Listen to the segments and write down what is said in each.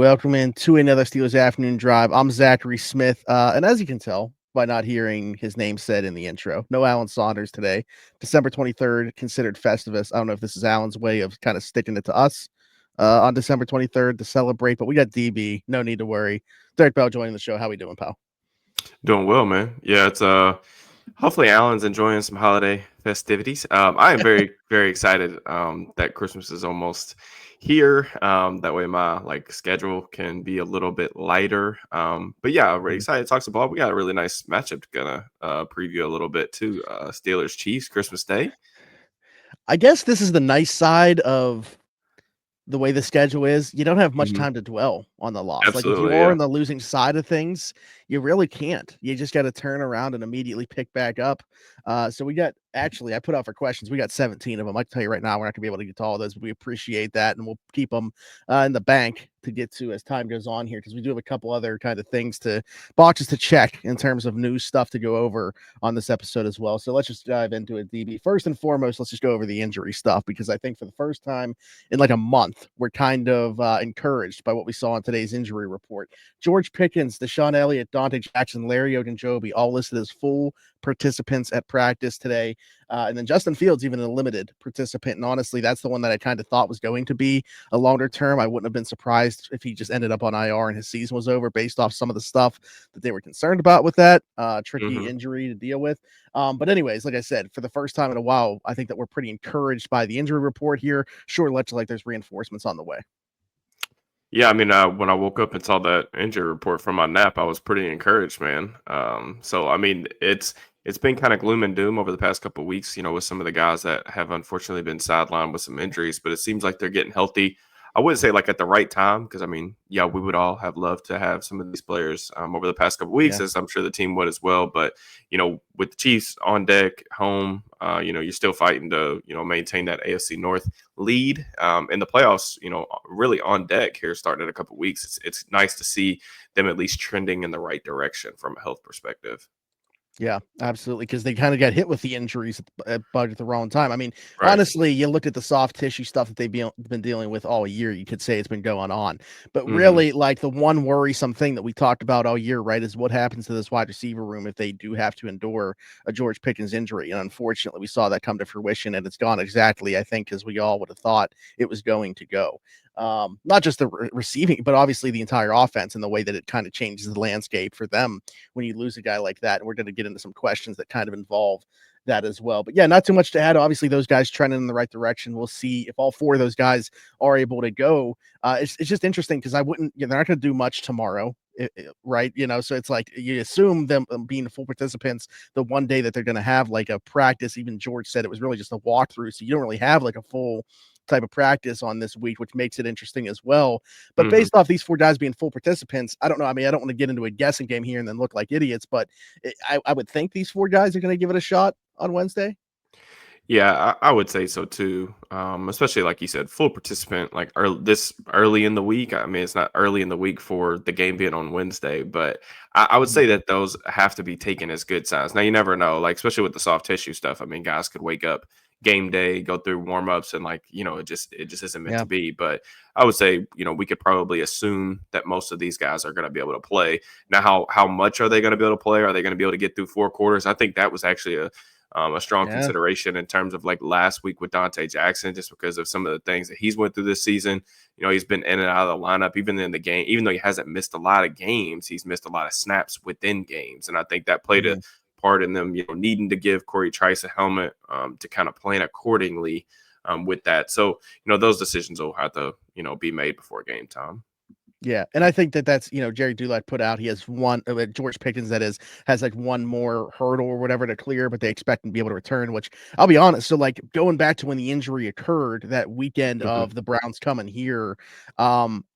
welcome into another Steelers Afternoon Drive. I'm Zachary Smith, and as you can tell by not hearing his name said in the intro, no Alan Saunders today. December 23rd, considered Festivus. I don't know if this is Alan's way of kind of sticking it to us on December 23rd to celebrate, but we got DB. No need to worry. Derrick Bell joining the show. How we doing, pal? Doing well, man. Yeah, it's hopefully Alan's enjoying some holiday festivities. I am very, very excited that Christmas is almost here. That way my schedule can be a little bit lighter. But yeah, I'm really excited to talk some ball. We got a really nice matchup to gonna preview a little bit too. Steelers Chiefs Christmas Day. I guess this is the nice side of the way the schedule is. You don't have much Mhm. time to dwell on the loss. Like if you Absolutely, are yeah. on the losing side of things, you really can't. You just got to turn around and immediately pick back up. So we got I put out for questions. We got 17 of them. I can tell you right now, we're not gonna be able to get to all those, but we appreciate that, and we'll keep them in the bank to get to as time goes on here because we do have a couple other kind of things boxes to check in terms of news stuff to go over on this episode as well. So let's just dive into it, DB. First and foremost, let's just go over the injury stuff because I think for the first time in like a month, we're kind of encouraged by what we saw in today's injury report. George Pickens, DeShon Elliott, Donte Jackson, Larry Ogunjobi, all listed as full participants at practice today. And then Justin Fields, even a limited participant. And honestly, that's the one that I kind of thought was going to be a longer term. I wouldn't have been surprised if he just ended up on IR and his season was over based off some of the stuff that they were concerned about with that tricky hmm injury to deal with. But anyways, like I said, for the first time in a while, I think that we're pretty encouraged by the injury report here. Sure, looks like there's reinforcements on the way. Yeah, I mean, when I woke up and saw that injury report from my nap, I was pretty encouraged, man. So I mean, it's been kind of gloom and doom over the past couple of weeks, with some of the guys that have unfortunately been sidelined with some injuries, but it seems like they're getting healthy. I wouldn't say like at the right time because I mean, yeah, we would all have loved to have some of these players over the past couple of weeks, Yeah. as I'm sure the team would as well. But with the Chiefs on deck, home, you're still fighting to maintain that AFC North lead in the playoffs, really on deck here starting in a couple of weeks. It's nice to see them at least trending in the right direction from a health perspective. Yeah, absolutely. Because they kind of got hit with the injuries at the wrong time. I mean, Right. honestly, you look at the soft tissue stuff that been dealing with all year. You could say it's been going on, but hmm really, like the one worrisome thing that we talked about all year, right, is what happens to this wide receiver room if they do have to endure a George Pickens injury. And unfortunately, we saw that come to fruition, and it's gone exactly, I think, as we all would have thought it was going to go. Not just the receiving, but obviously the entire offense and the way that it kind of changes the landscape for them when you lose a guy like that. And we're going to get into some questions that kind of involve that as well. But yeah, not too much to add. Obviously, those guys trending in the right direction. We'll see if all four of those guys are able to go. It's just interesting because they're not going to do much tomorrow. Right, so it's like you assume them being full participants the one day that they're going to have like a practice. Even George said it was really just a walkthrough, so you don't really have like a full type of practice on this week, which makes it interesting as well. But hmm based off these four guys being full participants, I don't know. I mean, I don't want to get into a guessing game here and then look like idiots, but I would think these four guys are going to give it a shot on Wednesday. Yeah, I would say so too. Especially like you said, full participant like this early in the week. I mean, it's not early in the week for the game being on Wednesday, but I would Mhm. say that those have to be taken as good signs. Now you never know, like especially with the soft tissue stuff. I mean, guys could wake up game day, go through warm ups, and it just isn't meant Yeah. to be. But I would say we could probably assume that most of these guys are going to be able to play. Now, how much are they going to be able to play? Are they going to be able to get through four quarters? I think that was actually a strong Yeah. consideration in terms of like last week with Diontae Jackson, just because of some of the things that he's went through this season. He's been in and out of the lineup, even in the game, even though he hasn't missed a lot of games, he's missed a lot of snaps within games. And I think that played a Mhm. part in them, needing to give Corey Trice a helmet to kind of plan accordingly with that. So, those decisions will have to, be made before game time. Yeah, and I think that's Jerry Dulac put out. He has one George Pickens that has like one more hurdle or whatever to clear, but they expect him to be able to return. Which I'll be honest. So like going back to when the injury occurred that weekend hmm of the Browns coming here,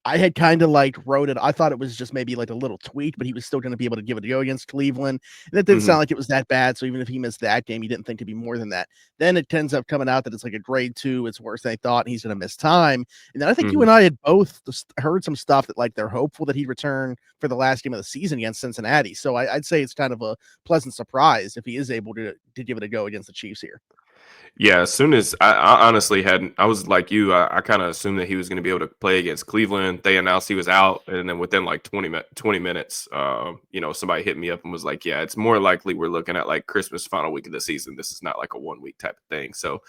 I had kind of like wrote it. I thought it was just maybe like a little tweak, but he was still going to be able to give it a go against Cleveland. And it didn't hmm sound like it was that bad. So even if he missed that game, he didn't think to be more than that. Then it ends up coming out that it's like a grade 2. It's worse than I thought. And he's going to miss time. And then I think you hmm and I had both heard some stuff that like they're hopeful that he'd return for the last game of the season against Cincinnati. So I'd say it's kind of a pleasant surprise if he is able to give it a go against the Chiefs here. Yeah, as soon as I honestly hadn't, I was like you. I kind of assumed that he was going to be able to play against Cleveland. They announced he was out, and then within like 20 minutes, somebody hit me up and was like, "Yeah, it's more likely we're looking at like Christmas final week of the season. This is not like a 1 week type of thing." So,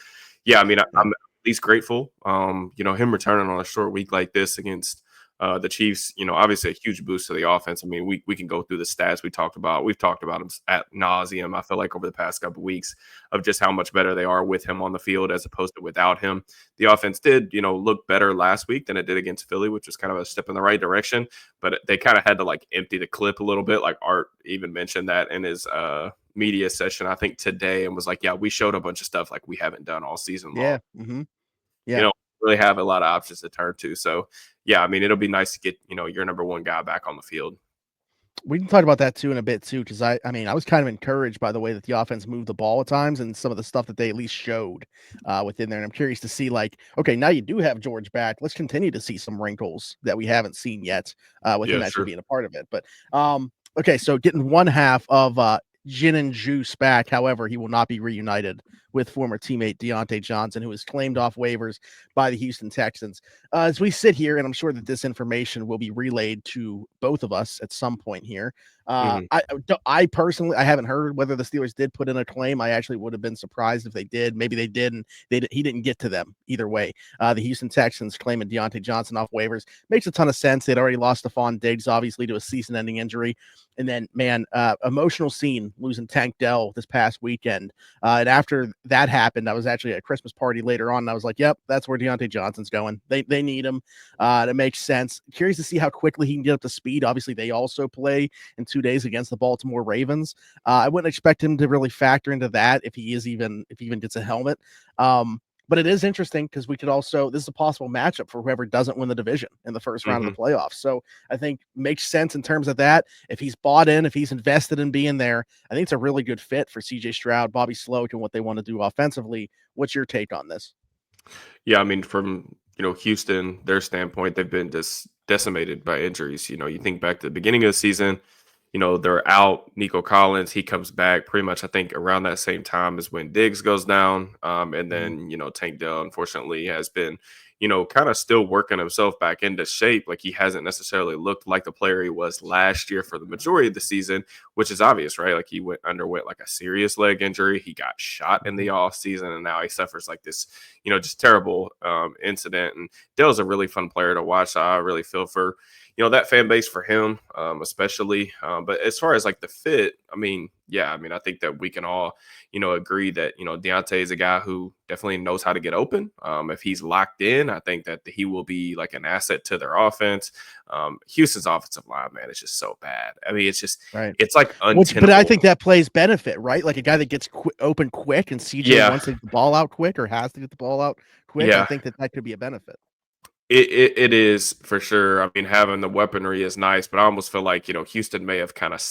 yeah, I mean, I'm at least grateful. Him returning on a short week like this against the Chiefs, obviously a huge boost to the offense. I mean, we can go through the stats we talked about. We've talked about them at nauseum. I feel like over the past couple of weeks of just how much better they are with him on the field as opposed to without him. The offense did, look better last week than it did against Philly, which was kind of a step in the right direction. But they kind of had to like empty the clip a little bit. Like Art even mentioned that in his media session, I think today, and was like, yeah, we showed a bunch of stuff like we haven't done all season long. Yeah. Mm-hmm. You Yeah. know, really have a lot of options to turn to. So, yeah, I mean, it'll be nice to get, your number one guy back on the field. We can talk about that too in a bit too, because I mean, I was kind of encouraged by the way that the offense moved the ball at times and some of the stuff that they at least showed within there. And I'm curious to see, like, okay, now you do have George back. Let's continue to see some wrinkles that we haven't seen yet with Yeah, him actually sure. being a part of it. But okay, so getting one half of Gin and Juice back. However, he will not be reunited with former teammate Diontae Johnson, who was claimed off waivers by the Houston Texans. As we sit here, and I'm sure that this information will be relayed to both of us at some point here. Mhm. I personally, I haven't heard whether the Steelers did put in a claim. I actually would have been surprised if they did. Maybe they did, and he didn't get to them either way. The Houston Texans claiming Diontae Johnson off waivers makes a ton of sense. They'd already lost Stephon Diggs, obviously, to a season-ending injury. And then, man, emotional scene losing Tank Dell this past weekend. And after that happened, I was actually at a Christmas party later on, and I was like, yep, that's where Diontae Johnson's going. They need him. That makes sense. Curious to see how quickly he can get up to speed. Obviously, they also play in 2 days against the Baltimore Ravens. I wouldn't expect him to really factor into that if he even gets a helmet. But it is interesting because we could also, this is a possible matchup for whoever doesn't win the division in the first round of Mhm. the playoffs. So I think makes sense in terms of that. If he's bought in, if he's invested in being there, I think it's a really good fit for CJ Stroud, Bobby Sloak, and what they want to do offensively. What's your take on this? Yeah, I mean, from Houston, their standpoint, they've been just decimated by injuries. You think back to the beginning of the season, they're out. Nico Collins, he comes back pretty much, I think, around that same time as when Diggs goes down. And Mhm. then, Tank Dell, unfortunately, has been, kind of still working himself back into shape. Like he hasn't necessarily looked like the player he was last year for the majority of the season, which is obvious, right? Like he underwent like a serious leg injury. He got shot in the off season, and now he suffers like this, just terrible incident. And Dell's a really fun player to watch. So I really feel for that fan base for him, especially. But as far as like the fit, I mean, yeah, I mean, I think that we can all, agree that Deontay is a guy who definitely knows how to get open. If he's locked in, I think that he will be like an asset to their offense. Houston's offensive line, man, it's just so bad. I mean, Right. it's like But I untenable. think that plays benefit, right? Like a guy that gets open quick, and CJ Yeah, wants to get the ball out quick or has to get the ball out quick. I yeah. think that could be a benefit. It is for sure. I mean, having the weaponry is nice, but I almost feel like, Houston may have kind of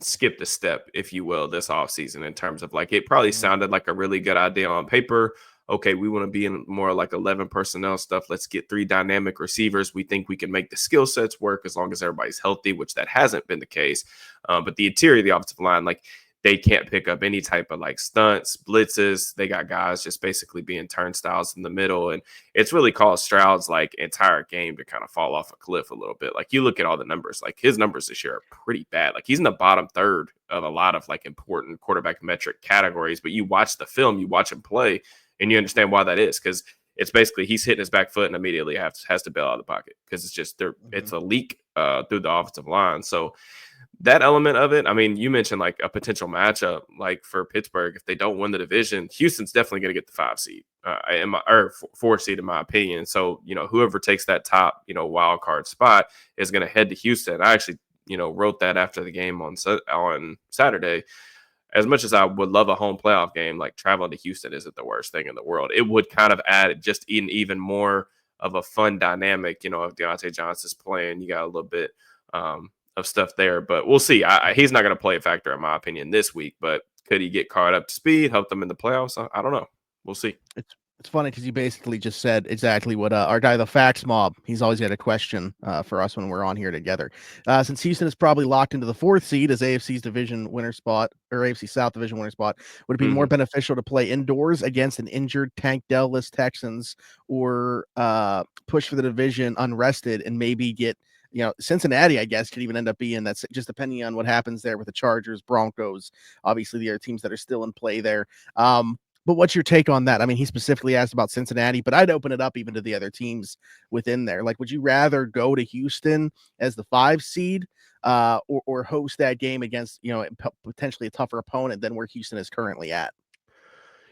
skipped a step, if you will, this offseason in terms of like it probably Mhm. sounded like a really good idea on paper. Okay, we want to be in more like 11 personnel stuff. Let's get three dynamic receivers. We think we can make the skill sets work as long as everybody's healthy, which that hasn't been the case. But the interior of the offensive line, like they can't pick up any type of like stunts, blitzes. They got guys just basically being turnstiles in the middle. And it's really caused Stroud's like entire game to kind of fall off a cliff a little bit. Like you look at all the numbers, like his numbers this year are pretty bad. Like he's in the bottom third of a lot of like important quarterback metric categories. But you watch the film, you watch him play, and you understand why that is because it's basically he's hitting his back foot and immediately has to bail out of the pocket because it's just there. Mhm. It's a leak through the offensive line. So that element of it, I mean, you mentioned like a potential matchup, like for Pittsburgh, if they don't win the division, Houston's definitely going to get the 5 seed, or 4 seed, in my opinion. So, whoever takes that top, wild card spot is going to head to Houston. I actually, wrote that after the game on Saturday. As much as I would love a home playoff game, like traveling to Houston isn't the worst thing in the world. It would kind of add just even more of a fun dynamic. If Diontae Johnson's playing, you got a little bit of stuff there, but we'll see. He's not going to play a factor, in my opinion, this week. But could he get caught up to speed, help them in the playoffs? I don't know. We'll see. It's funny because you basically just said exactly what our guy, the Facts Mob, he's always got a question for us when we're on here together. Since Houston is probably locked into the 4th seed as AFC's division winner spot, or AFC South division winner spot, would it be more Mhm. beneficial to play indoors against an injured Tank Dell-less Texans, or push for the division unrested and maybe get, Cincinnati, I guess, could even end up being that's just depending on what happens there with the Chargers, Broncos, obviously the other teams that are still in play there. But what's your take on that? I mean, he specifically asked about Cincinnati, but I'd open it up even to the other teams within there. Like, would you rather go to Houston as the 5 seed, or host that game against, potentially a tougher opponent than where Houston is currently at?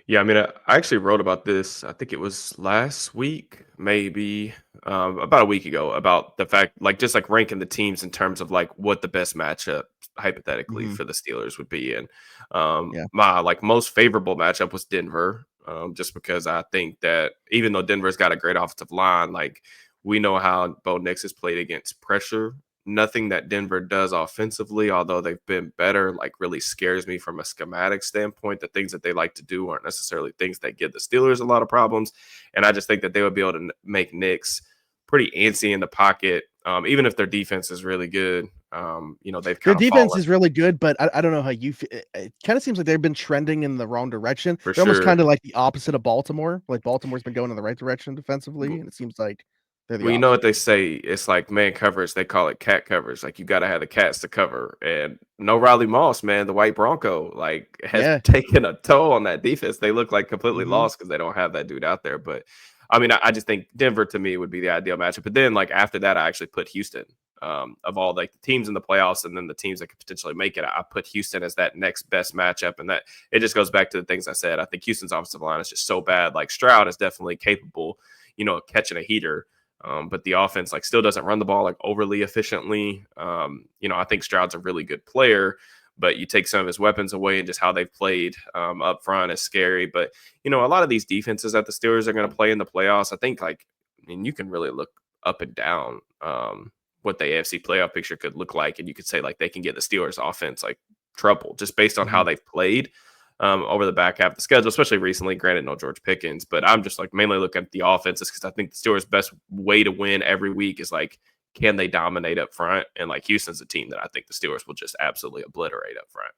Yeah, I mean, I actually wrote about this. I think it was last week, maybe about a week ago, about the fact, like, just like ranking the teams in terms of like what the best matchup hypothetically Mm-hmm. for the Steelers would be. And Yeah. my like most favorable matchup was Denver, just because I think that even though Denver's got a great offensive line, like we know how Bo Nix has played against pressure. Nothing that Denver does offensively, although they've been better, like really scares me from a schematic standpoint. The things that they like to do aren't necessarily things that give the Steelers a lot of problems. And I just think that they would be able to make Knicks pretty antsy in the pocket, even if their defense is really good. They've Their kind of defense fallen is really good, but I don't know how you feel. It kind of seems like they've been trending in the wrong direction. for They're almost sure. kind of like the opposite of Baltimore. Like Baltimore's been going in the right direction defensively, and it seems like they're the Well, you know what opposite. they say? It's like man coverage. They call it cat coverage. Like you got to have the cats to cover. And no Riley Moss, man, the white Bronco, like has Yeah. taken a toll on that defense. They look like completely Hmm. lost because they don't have that dude out there. But I mean, I just think Denver to me would be the ideal matchup. But then, like after that, I actually put Houston of all like the teams in the playoffs, and then the teams that could potentially make it. I put Houston as that next best matchup, and that it just goes back to the things I said. I think Houston's offensive line is just so bad. Like Stroud is definitely capable, of catching a heater. But the offense like still doesn't run the ball like overly efficiently. I think Stroud's a really good player, but you take some of his weapons away and just how they've played up front is scary. But a lot of these defenses that the Steelers are going to play in the playoffs, I think you can really look up and down what the AFC playoff picture could look like, and you could say like they can get the Steelers offense like trouble just based on how Hmm. they've played over the back half of the schedule, especially recently. Granted, no George Pickens, but I'm just like mainly looking at the offenses because I think the Steelers' best way to win every week is like, can they dominate up front? And like Houston's a team that I think the Steelers will just absolutely obliterate up front.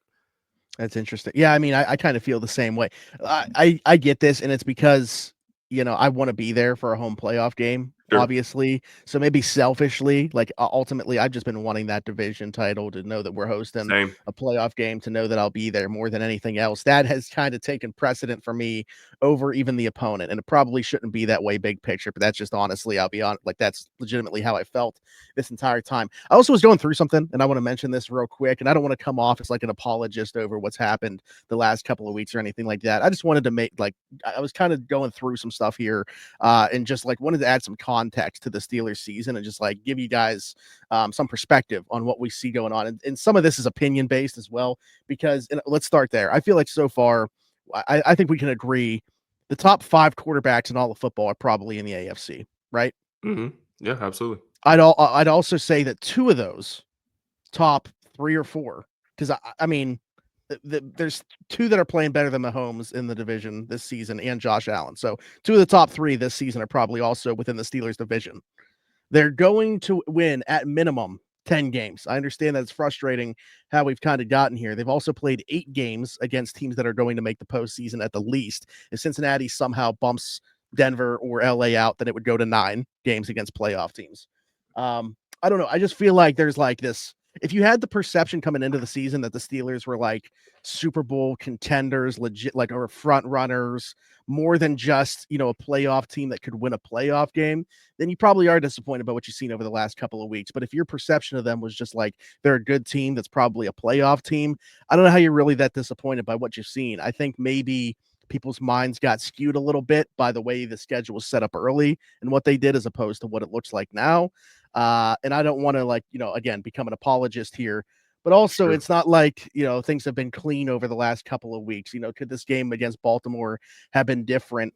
That's interesting. Yeah, I mean, I kind of feel the same way. I get this, and it's because I want to be there for a home playoff game, Sure. obviously. So maybe selfishly, like ultimately, I've just been wanting that division title to know that we're hosting Same. a playoff game, to know that I'll be there more than anything else. That has kind of taken precedent for me over even the opponent, and it probably shouldn't be that way, big picture. But that's just honestly, I'll be on like that's legitimately how I felt this entire time. I also was going through something, and I want to mention this real quick, and I don't want to come off as like an apologist over what's happened the last couple of weeks or anything like that. I just wanted to make like I was kind of going through some stuff here, and just like wanted to add some context to the Steelers season and just like give you guys some perspective on what we see going on. And some of this is opinion based as well, because let's start there. I feel like so far, I think we can agree the top 5 quarterbacks in all of football are probably in the AFC, right? Yeah, absolutely. I'd also say that 2 of those top 3 or 4, because I mean, there's 2 that are playing better than Mahomes in the division this season, and Josh Allen. So 2 of the top 3 this season are probably also within the Steelers division. They're going to win at minimum 10 games. I understand that it's frustrating how we've kind of gotten here. They've also played 8 games against teams that are going to make the postseason at the least. If Cincinnati somehow bumps Denver or LA out, then it would go to 9 games against playoff teams. I don't know. I just feel like there's like this. If you had the perception coming into the season that the Steelers were like Super Bowl contenders, legit, like, or front runners, more than just, a playoff team that could win a playoff game, then you probably are disappointed by what you've seen over the last couple of weeks. But if your perception of them was just like they're a good team that's probably a playoff team, I don't know how you're really that disappointed by what you've seen. I think maybe people's minds got skewed a little bit by the way the schedule was set up early and what they did as opposed to what it looks like now. And I don't want to again, become an apologist here, but also Sure. it's not like, things have been clean over the last couple of weeks. Could this game against Baltimore have been different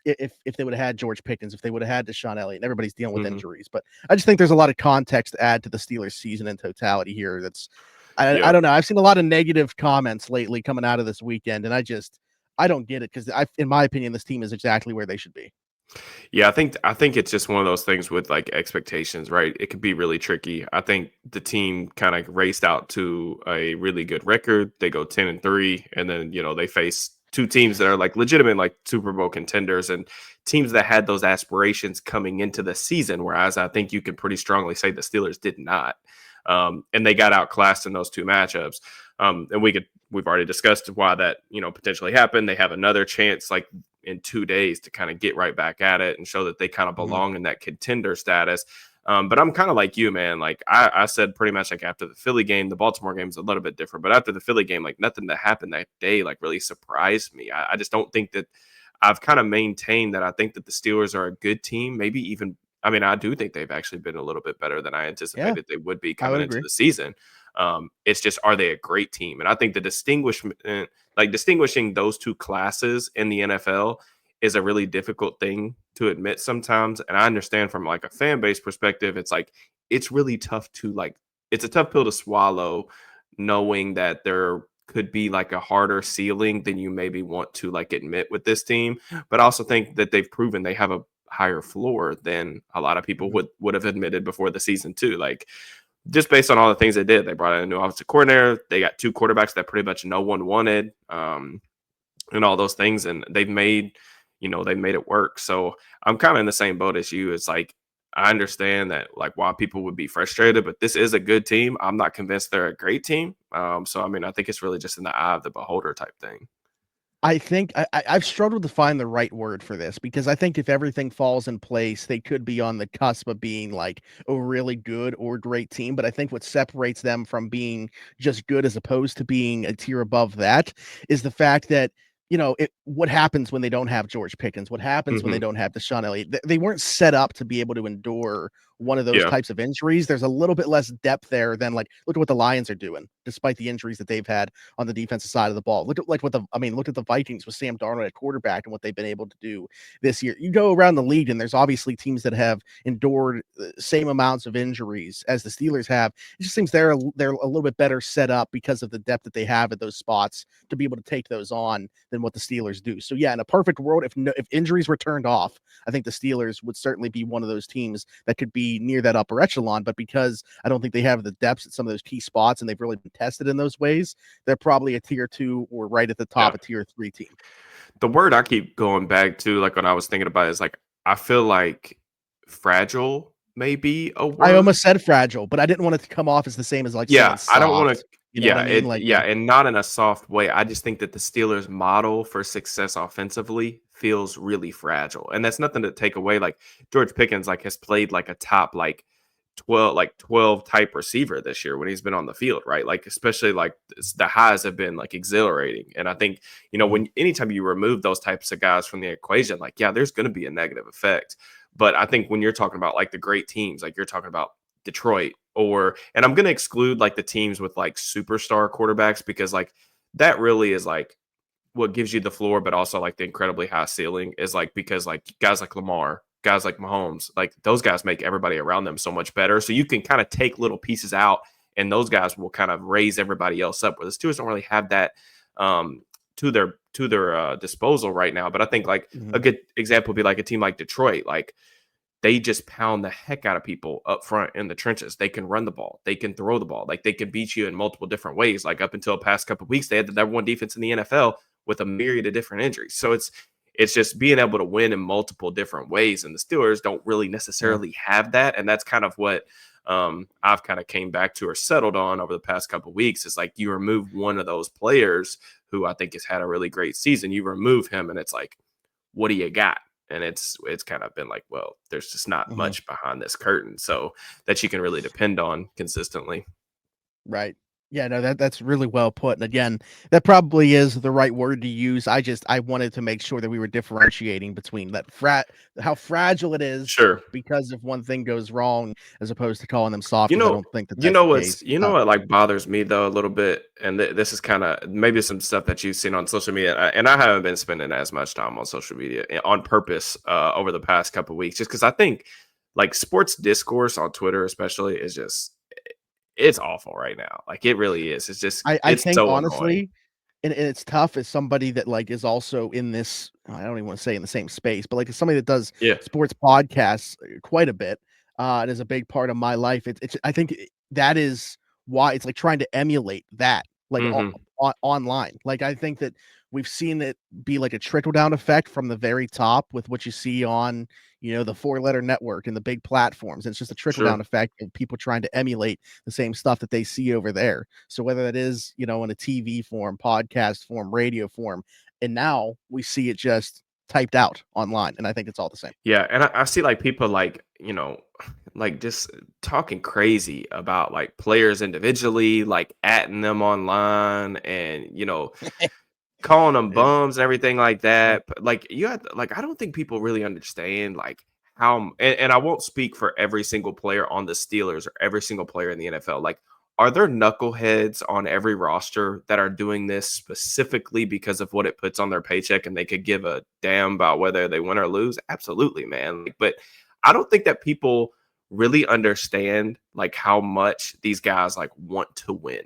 if they would have had George Pickens, if they would have had DeShon Elliott, and everybody's dealing with Hmm. injuries. But I just think there's a lot of context to add to the Steelers season in totality here. I Yep. don't know. I've seen a lot of negative comments lately coming out of this weekend, and I don't get it because in my opinion, this team is exactly where they should be. Yeah, I think it's just one of those things with like expectations, right? It could be really tricky. I think the team kind of raced out to a really good record. They go 10-3, and then they face two teams that are like legitimate like Super Bowl contenders and teams that had those aspirations coming into the season. Whereas I think you can pretty strongly say the Steelers did not, and they got outclassed in those two matchups. And we've already discussed why that potentially happened. They have another chance like in 2 days to kind of get right back at it and show that they kind of belong in that contender status. But I'm kind of like you, man. Like I said pretty much like after the Philly game, the Baltimore game is a little bit different, but after the Philly game, like nothing that happened that day like really surprised me. I just don't think that I've kind of maintained that I think that the Steelers are a good team. Maybe even, I mean, I do think they've actually been a little bit better than I Yeah, anticipated they would be I coming would into agree. the season. It's just, are they a great team? And I think the distinguishing those two classes in the NFL is a really difficult thing to admit sometimes. And I understand from like a fan base perspective, it's like it's really tough to like it's a tough pill to swallow, knowing that there could be like a harder ceiling than you maybe want to like admit with this team. But I also think that they've proven they have a higher floor than a lot of people Mhm. would have admitted before the season too. Like just based on all the things they did, they brought in a new offensive coordinator. They got two quarterbacks that pretty much no one wanted. And all those things, and they've made it work. So I'm kind of in the same boat as you. It's like I understand that like why people would be frustrated, but this is a good team. I'm not convinced they're a great team. So I mean, I think it's really just in the eye of the beholder type thing. I think I've struggled to find the right word for this because I think if everything falls in place, they could be on the cusp of being like a really good or great team. But I think what separates them from being just good as opposed to being a tier above that is the fact that, what happens when they don't have George Pickens? What happens when they Hmm. don't have DeShon Elliott? They weren't set up to be able to endure one of those Yeah, types of injuries. There's a little bit less depth there than like, look at what the Lions are doing, despite the injuries that they've had on the defensive side of the ball. Look at like look at the Vikings with Sam Darnold at quarterback and what they've been able to do this year. You go around the league and there's obviously teams that have endured the same amounts of injuries as the Steelers have. It just seems they're a little bit better set up because of the depth that they have at those spots to be able to take those on than what the Steelers do. So yeah, in a perfect world, if injuries were turned off, I think the Steelers would certainly be one of those teams that could be near that upper echelon. But because I don't think they have the depths at some of those key spots and they've really been tested in those ways, they're probably a tier two or right at the yeah. top, a tier three team. The word I keep going back to, like when I was thinking about it, is like I feel like fragile may be a I word. almost said fragile, but I didn't want it to come off as the same as like Yeah, saying I don't wanna soft. You know what I yeah, mean? Like, and not in a soft way. I just think that the Steelers' model for success offensively feels really fragile, and that's nothing to take away, like, George Pickens, like, has played, like, a top, 12 type receiver this year when he's been on the field, right? Like, especially, like, the highs have been, like, exhilarating, and I think, mhm, when anytime you remove those types of guys from the equation, like, yeah, there's gonna be a negative effect, but I think when you're talking about, like, the great teams, like, you're talking about Detroit and I'm going to exclude like the teams with like superstar quarterbacks because like that really is like what gives you the floor, but also like the incredibly high ceiling is like because like guys like Lamar, guys like Mahomes, like those guys make everybody around them so much better. So you can kind of take little pieces out and those guys will kind of raise everybody else up. Where the Steelers don't really have that um, to their disposal right now. But I think like a mhm, good example would be like a team like Detroit. Like they just pound the heck out of people up front in the trenches. They can run the ball. They can throw the ball. Like they can beat you in multiple different ways. Like up until the past couple of weeks, they had the number one defense in the NFL with a myriad of different injuries. So it's just being able to win in multiple different ways. And the Steelers don't really yeah, necessarily have that. And that's kind of what I've kind of came back to or settled on over the past couple of weeks is like you remove one of those players who I think has had a really great season. You remove him and it's like, what do you got? And it's kind of been like, well, there's just not mhm. much behind this curtain, so that you can really depend on consistently. Right. Yeah, no, that's really well put. And again, that probably is the right word to use. I wanted to make sure that we were differentiating between how fragile it is Sure. because if one thing goes wrong, as opposed to calling them soft, You because I know don't think that you that's know the what's case. you know what, like, bothers me, though, a little bit, and this is kinda maybe some stuff that you've seen on social media, and I haven't been spending as much time on social media on purpose, over the past couple weeks just because I think, like, sports discourse on Twitter especially is just it's awful right now. Like, it really is. I It's think so honestly, annoying. and it's tough as somebody that like is also in this, I don't even want to say in the same space, but like as somebody that does Yeah. sports podcasts quite a bit, it is a big part of my life. It's I think that is why it's like trying to emulate that like Hmm. online. Like I think that we've seen it be like a trickle down effect from the very top with what you see on, the 4-letter network and the big platforms. And it's just a trickle down Sure. effect of people trying to emulate the same stuff that they see over there. So whether that is, in a TV form, podcast form, radio form, and now we see it just typed out online. And I think it's all the same. Yeah, and I see like people like like just talking crazy about like players individually, like atting them online, and calling them Yeah. bums and everything like Yeah. that. But like you have like I don't think people really understand like how and I won't speak for every single player on the Steelers or every single player in the NFL. Like, are there knuckleheads on every roster that are doing this specifically because of what it puts on their paycheck and they could give a damn about whether they win or lose? Absolutely, man. But I don't think that people really understand like how much these guys like want to win,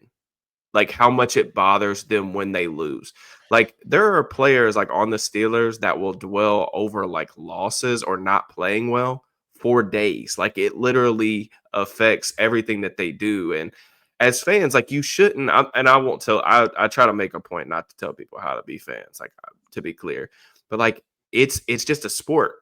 like how much it bothers them when they lose. Like there are players like on the Steelers that will dwell over like losses or not playing well for days. Like it literally affects everything that they do. And as fans, like you shouldn't. And I won't tell. I try to make a point not to tell people how to be fans. Like to be clear, but like it's just a sport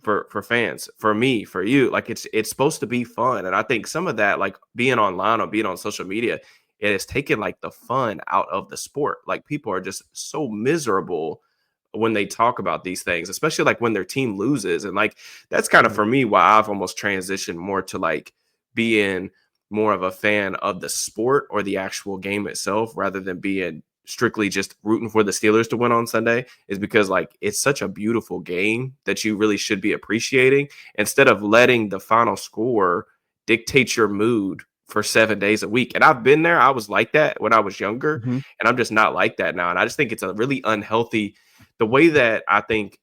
for fans, for me, for you. Like it's supposed to be fun, and I think some of that, like being online or being on social media, it has taken like the fun out of the sport. Like people are just so miserable when they talk about these things, especially like when their team loses. And like that's kind of Mhm. for me why I've almost transitioned more to like being more of a fan of the sport or the actual game itself rather than being strictly just rooting for the Steelers to win on Sunday, is because like it's such a beautiful game that you really should be appreciating instead of letting the final score dictate your mood for 7 days a week. And I've been there. I was like that when I was younger, Mhm. and I'm just not like that now. And I just think it's a really unhealthy, the way that I think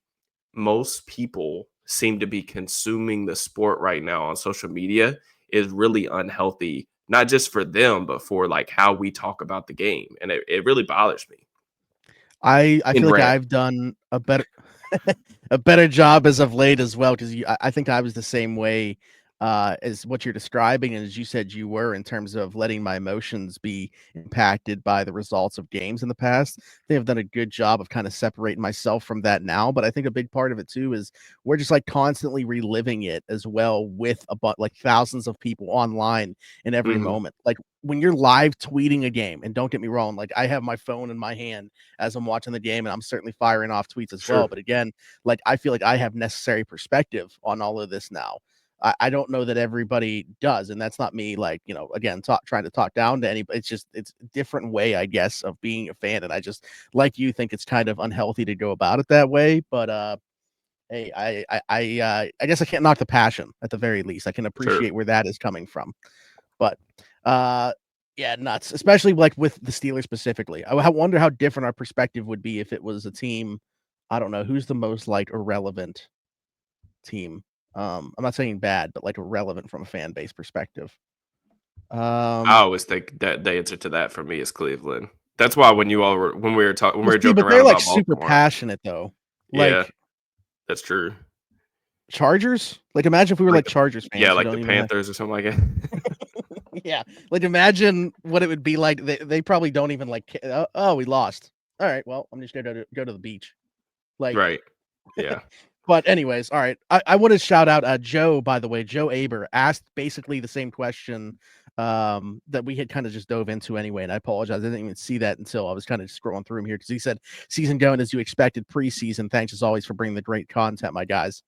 most people seem to be consuming the sport right now on social media is really unhealthy, not just for them, but for like how we talk about the game. And it really bothers me I in feel like rant. I've done a better a better job as of late as well because I think I was the same way as what you're describing and as you said you were in terms of letting my emotions be impacted by the results of games in the past. They have done a good job of kind of separating myself from that now, but I think a big part of it too is we're just like constantly reliving it as well with about like thousands of people online in every Mhm. moment. Like when you're live tweeting a game, and don't get me wrong, like I have my phone in my hand as I'm watching the game, and I'm certainly firing off tweets as well. Sure. But again, like I feel like I have necessary perspective on all of this now. I don't know that everybody does, and that's not me. Like again, trying to talk down to anybody. It's a different way, I guess, of being a fan, and I just like you think it's kind of unhealthy to go about it that way. But hey, I guess I can't knock the passion at the very least. I can Sure. appreciate where that is coming from. But, uh, yeah, nuts, especially, like, with the Steelers specifically. I wonder how different our perspective would be if it was a team. I don't know, who's the most, like, irrelevant team? I'm not saying bad, but, like, irrelevant from a fan base perspective. I Um, always think that the answer to that for me is Cleveland. That's why when you all were when we were talking when we well, were see, joking but around they're, like, about super Baltimore. passionate, though. Yeah, Like, that's true. Chargers? Like, imagine if we were, Like like, Chargers yeah, fans who like the don't even have. Panthers or something like that. Yeah, like, imagine what it would be like. They probably don't even, like, "Oh, we lost. Alright, well, I'm just gonna go to the beach." Like, Right. Yeah. but anyways, all right. I want to shout out Joe, by the way. Joe Aber asked basically the same question that we had kind of just dove into anyway. And I apologize. I didn't even see that until I was kind of scrolling through him here because he said, season going as you expected preseason. Thanks as always for bringing the great content, my guys.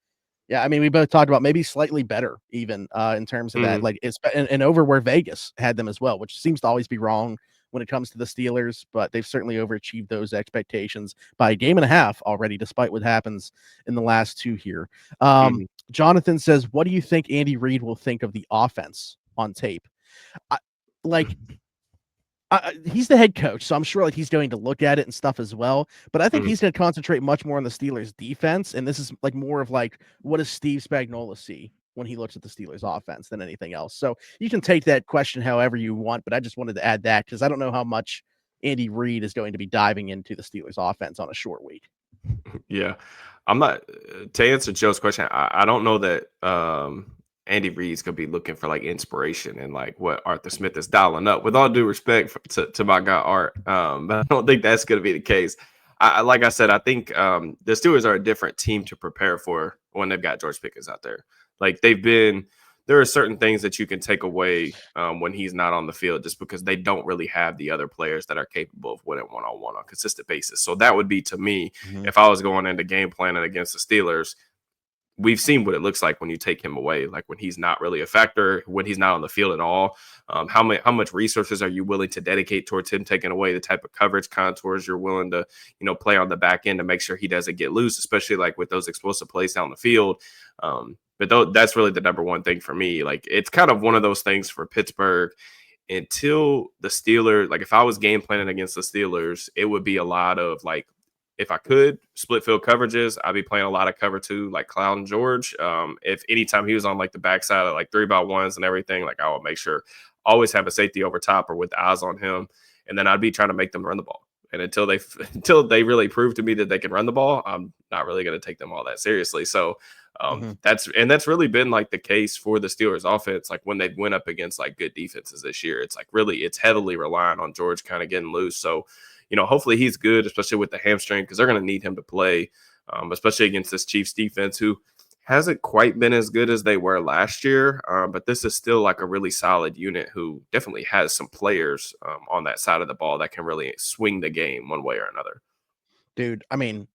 Yeah, I mean, we both talked about maybe slightly better even in terms of that. Mhm. Like it's and over where Vegas had them as well, which seems to always be wrong when it comes to the Steelers, but they've certainly overachieved those expectations by a game and a half already, despite what happens in the last two here. Mhm. Jonathan says, "What do you think Andy Reid will think of the offense on tape?" I, like he's the head coach, so I'm sure like he's going to look at it and stuff as well. But I think Mhm. he's going to concentrate much more on the Steelers defense, and this is like more of like what does Steve Spagnuolo see when he looks at the Steelers offense than anything else. So you can take that question however you want, but I just wanted to add that because I don't know how much Andy Reid is going to be diving into the Steelers offense on a short week. Yeah. I'm not to answer Joe's question. I don't know that Andy Reid's gonna be looking for like inspiration and like what Arthur Smith is dialing up. With all due respect to my guy Art, but I don't think that's gonna be the case. Like I said, I think the Steelers are a different team to prepare for when they've got George Pickens out there. Like there are certain things that you can take away when he's not on the field just because they don't really have the other players that are capable of winning one-on-one on a consistent basis. So that would be, to me, if I was going into game planning against the Steelers, we've seen what it looks like when you take him away, like when he's not really a factor, when he's not on the field at all. How much resources are you willing to dedicate towards him taking away, the type of coverage contours you're willing to, play on the back end to make sure he doesn't get loose, especially like with those explosive plays down the field. But that's really the number one thing for me. Like, it's kind of one of those things for Pittsburgh until the Steelers, like if I was game planning against the Steelers, it would be a lot of like, if I could split field coverages, I'd be playing a lot of cover two, like Clown George. If anytime he was on like the backside of like 3x1s and everything, like I would make sure always have a safety over top or with eyes on him. And then I'd be trying to make them run the ball. And until they really prove to me that they can run the ball, I'm not really going to take them all that seriously. So that's really been like the case for the Steelers offense. Like when they went up against like good defenses this year, it's like really, it's heavily relying on George kind of getting loose. So, hopefully he's good, especially with the hamstring, because they're going to need him to play, especially against this Chiefs defense, who hasn't quite been as good as they were last year. But this is still like a really solid unit who definitely has some players on that side of the ball that can really swing the game one way or another. Dude, I mean,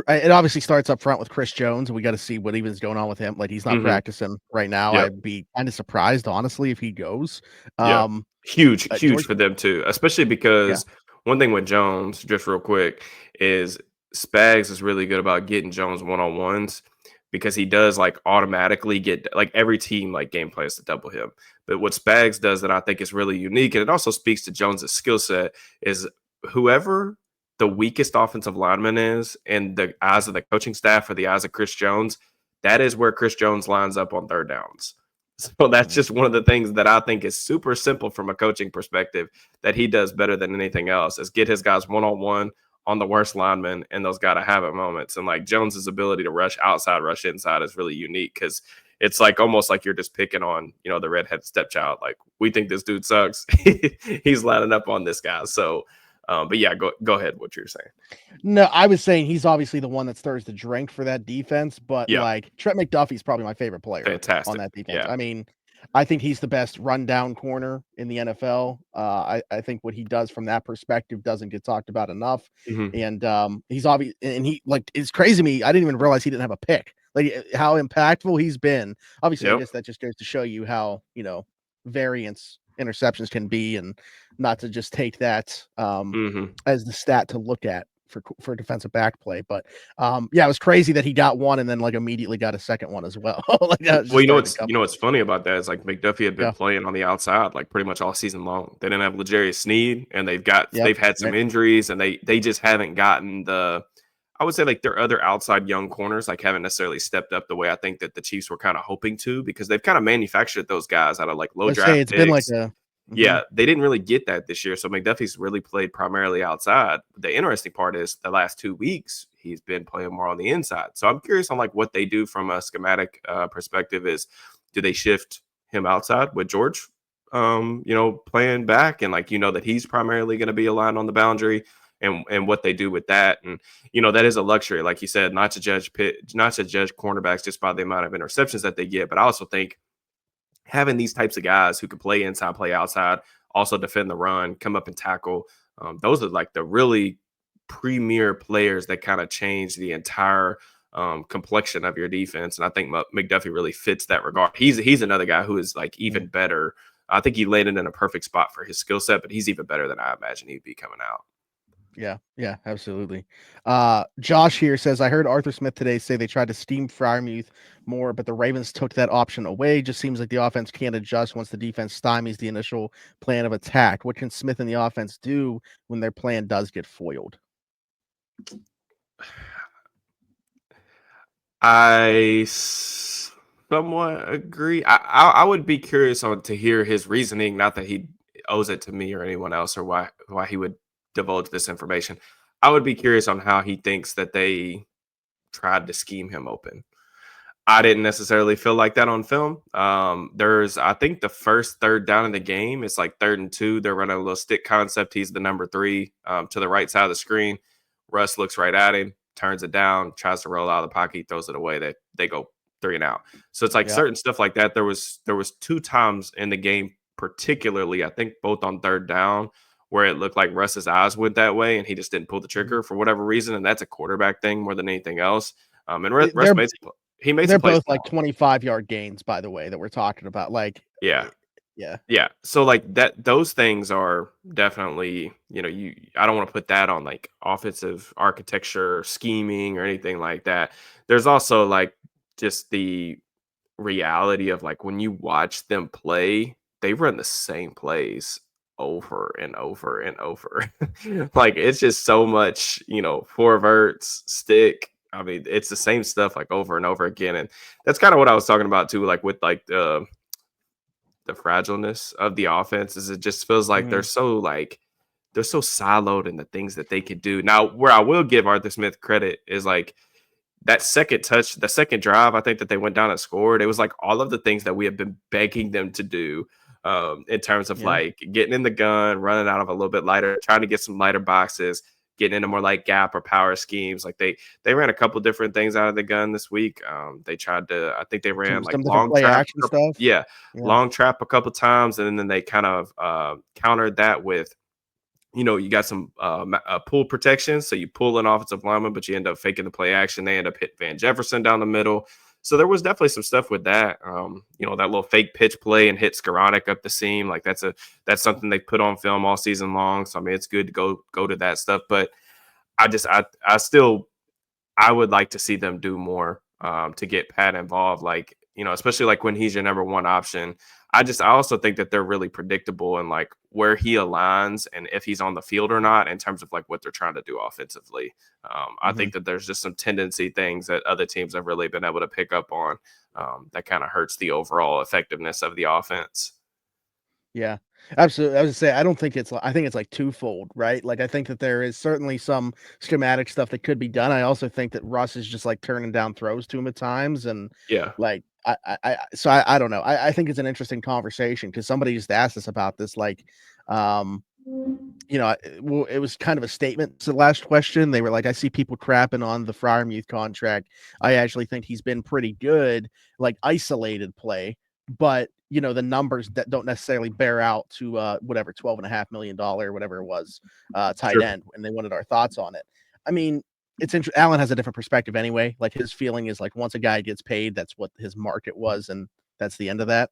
it obviously starts up front with Chris Jones, and we got to see what even is going on with him. Like, he's not practicing right now. Yep. I'd be kind of surprised, honestly, if he goes. Yeah, huge George, for them too, especially because one thing with Jones, just real quick, is Spags is really good about getting Jones one-on-ones because he does like automatically get, like every team like game plans to double him. But what Spags does that I think is really unique, and it also speaks to Jones's skill set, is whoever the weakest offensive lineman is in the eyes of the coaching staff or the eyes of Chris Jones, that is where Chris Jones lines up on third downs. So that's just one of the things that I think is super simple from a coaching perspective that he does better than anything else, is get his guys one-on-one on the worst linemen and those gotta have it moments. And like Jones's ability to rush outside, rush inside is really unique because it's like almost like you're just picking on, the redheaded stepchild. Like, we think this dude sucks. He's lining up on this guy. So but yeah, go ahead. What you're saying? No, I was saying he's obviously the one that stirs the drink for that defense, but like Trent McDuffie's probably my favorite player on that defense. Yeah. I mean, I think he's the best rundown corner in the NFL. I think what he does from that perspective doesn't get talked about enough. And he's obvious, and he like, it's crazy to me. I didn't even realize he didn't have a pick. Like how impactful he's been. Obviously, I guess that just goes to show you how variance interceptions can be, and not to just take that as the stat to look at for defensive back play. But it was crazy that he got one and then like immediately got a second one as well. Like, what's funny about that is like McDuffie had been playing on the outside like pretty much all season long. They didn't have L'Jarius Sneed, and they've had some injuries, and they just haven't gotten I would say like their other outside young corners like haven't necessarily stepped up the way I think that the Chiefs were kind of hoping to, because they've kind of manufactured those guys out of like low draft picks. Been like a Yeah, they didn't really get that this year. So McDuffie's really played primarily outside. The interesting part is the last 2 weeks, he's been playing more on the inside. So I'm curious on like what they do from a schematic perspective. Is do they shift him outside with George, playing back, and like, that he's primarily going to be aligned on the boundary, and what they do with that. And, that is a luxury, like you said, not to judge cornerbacks just by the amount of interceptions that they get. But I also think having these types of guys who can play inside, play outside, also defend the run, come up and tackle, those are like the really premier players that kind of change the entire complexion of your defense. And I think McDuffie really fits that regard. He's another guy who is like even better. I think he landed in a perfect spot for his skill set, but he's even better than I imagine he'd be coming out. Yeah, absolutely. Josh here says, I heard Arthur Smith today say they tried to steam Freiermuth more, but the Ravens took that option away. Just seems like the offense can't adjust once the defense stymies the initial plan of attack. What can Smith and the offense do when their plan does get foiled? I somewhat agree. I would be curious to hear his reasoning. Not that he owes it to me or anyone else, or why he would divulge this information. I would be curious on how he thinks that they tried to scheme him open. I didn't necessarily feel like that on film. I think the first third down in the game, it's like 3rd and 2. They're running a little stick concept. He's the number 3 to the right side of the screen. Russ looks right at him, turns it down, tries to roll out of the pocket, he throws it away. They go 3 and out. So it's like certain stuff like that. There was 2 times in the game, particularly, I think both on 3rd down, where it looked like Russ's eyes went that way and he just didn't pull the trigger for whatever reason. And that's a quarterback thing more than anything else. And Russ made they're some plays. Both like 25-yard gains, by the way, that we're talking about. Like, yeah. Yeah. So like those things are definitely, I don't want to put that on like offensive architecture, scheming, or anything like that. There's also like just the reality of like when you watch them play, they run the same plays over and over and over. Like it's just so much, four verts, stick. I mean, it's the same stuff like over and over again. And that's kind of what I was talking about too, like with like the fragileness of the offense is it just feels like they're so siloed in the things that they could do. Now, where I will give Arthur Smith credit is like that second touch, the second drive, I think that they went down and scored. It was like all of the things that we have been begging them to do in terms of like getting in the gun, running out of a little bit lighter, trying to get some lighter boxes, getting into more like gap or power schemes. Like they ran a couple different things out of the gun this week. They tried to, I think they ran like long play trap action stuff. Long trap a couple times, and then they kind of countered that with, you got some pull protection. So you pull an offensive lineman, but you end up faking the play action. They end up hitting Van Jefferson down the middle. So there was definitely some stuff with that. That little fake pitch play and hit Skoranek up the seam. Like that's something they put on film all season long. So I mean, it's good to go to that stuff. But I would like to see them do more to get Pat involved. Like, especially like when he's your number one option. I also think that they're really predictable in like where he aligns and if he's on the field or not in terms of like what they're trying to do offensively. I think that there's just some tendency things that other teams have really been able to pick up on that kind of hurts the overall effectiveness of the offense. Yeah, absolutely. I was gonna say, I think it's like twofold, right? Like, I think that there is certainly some schematic stuff that could be done. I also think that Russ is just like turning down throws to him at times. And Yeah. like, I don't know. I think it's an interesting conversation because somebody just asked us about this. Like, it was kind of a statement to the last question. They were like, I see people crapping on the Freiermuth contract. I actually think he's been pretty good, like isolated play, but the numbers that don't necessarily bear out to whatever $12.5 million, whatever it was, tight end, and they wanted our thoughts on it. I mean, it's interesting. Allen has a different perspective anyway. Like his feeling is like once a guy gets paid, that's what his market was, and that's the end of that.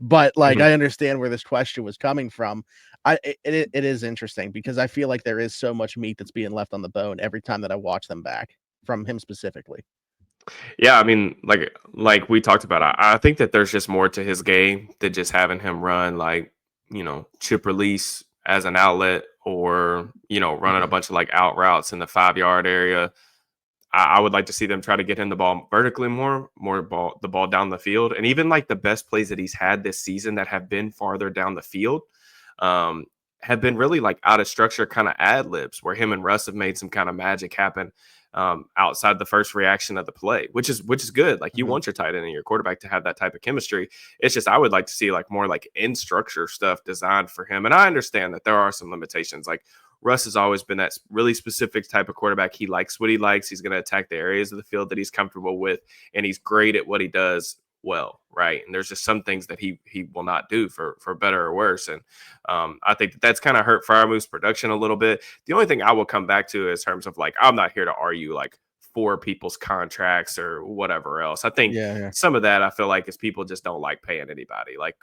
But like I understand where this question was coming from. It is interesting because I feel like there is so much meat that's being left on the bone every time that I watch them back from him specifically. Yeah, I mean, like we talked about, I think that there's just more to his game than just having him run like, chip release as an outlet or, running a bunch of like out routes in the 5-yard area. I would like to see them try to get him the ball vertically the ball down the field. And even like the best plays that he's had this season that have been farther down the field have been really like out of structure kind of ad libs where him and Russ have made some kind of magic happen outside the first reaction of the play, which is good. Like you want your tight end and your quarterback to have that type of chemistry. It's just, I would like to see like more like in structure stuff designed for him. And I understand that there are some limitations. Like Russ has always been that really specific type of quarterback. He likes what he likes. He's going to attack the areas of the field that he's comfortable with. And he's great at what he does well, right? And there's just some things that he will not do for better or worse. And I think that's kind of hurt Freiermuth's production a little bit. The only thing I will come back to in terms of like, I'm not here to argue like for people's contracts or whatever else. I think some of that I feel like is people just don't like paying anybody. Like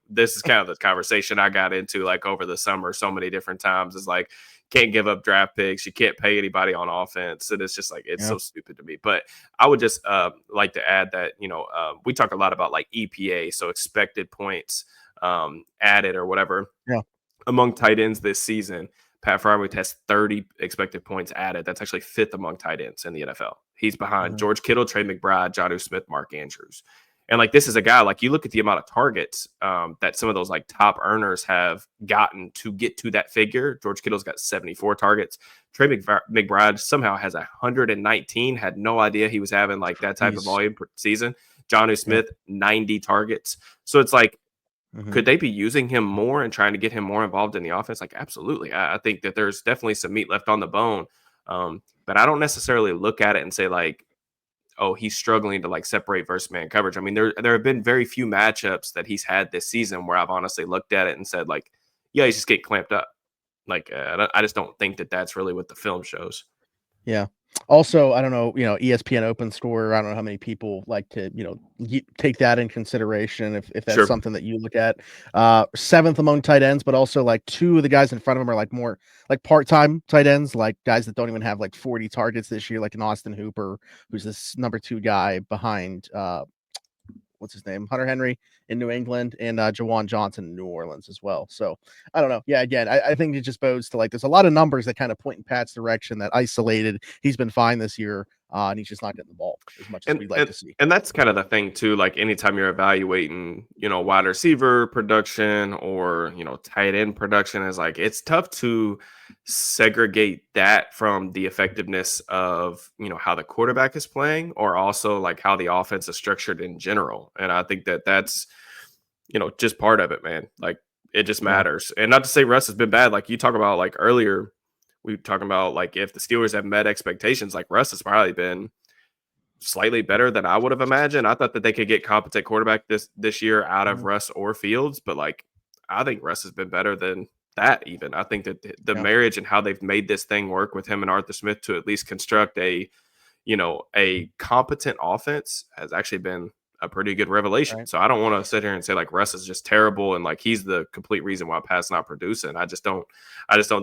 this is kind of the conversation I got into like over the summer so many different times is like, can't give up draft picks. You can't pay anybody on offense. And it's just like, it's so stupid to me. But I would just like to add that, we talk a lot about like EPA, so expected points added or whatever among tight ends this season. Pat Freiermuth has 30 expected points added. That's actually 5th among tight ends in the NFL. He's behind George Kittle, Trey McBride, Jonnu Smith, Mark Andrews. And like, this is a guy, like, you look at the amount of targets that some of those like top earners have gotten to get to that figure. George Kittle's got 74 targets. Trey McBride somehow has 119. Had no idea he was having like that type of volume per season. Jonnu Smith, 90 targets. So it's like, could they be using him more and trying to get him more involved in the offense? Like, absolutely. I think that there's definitely some meat left on the bone. But I don't necessarily look at it and say like, oh, he's struggling to like separate versus man coverage. I mean, there have been very few matchups that he's had this season where I've honestly looked at it and said like, yeah, he's just getting clamped up. Like, I just don't think that that's really what the film shows. Yeah. Also, I don't know, ESPN Open Score. I don't know how many people like to, take that in consideration if that's something that you look at. 7th among tight ends, but also like 2 of the guys in front of him are like more like part-time tight ends, like guys that don't even have like 40 targets this year, like an Austin Hooper, who's this number 2 guy behind what's his name? Hunter Henry in New England, and Jawan Johnson in New Orleans as well. So I don't know. Yeah, again, I think it just bodes to like there's a lot of numbers that kind of point in Pat's direction that isolated. He's been fine this year, and he's just not getting the ball as much as we'd like to see. And that's kind of the thing too. Like, anytime you're evaluating, wide receiver production or tight end production, is like it's tough to segregate that from the effectiveness of how the quarterback is playing, or also like how the offense is structured in general. And I think that that's just part of it, man. Like, it just matters. And not to say Russ has been bad. Like, you talk about like earlier, we were talking about like if the Steelers have met expectations, like Russ has probably been slightly better than I would have imagined. I thought that they could get competent quarterback this year out of Russ or Fields, but like, I think Russ has been better than that even. I think that the marriage and how they've made this thing work with him and Arthur Smith to at least construct a competent offense has actually been a pretty good revelation. Right. So I don't want to sit here and say like Russ is just terrible and like he's the complete reason why Pat's not producing. I just don't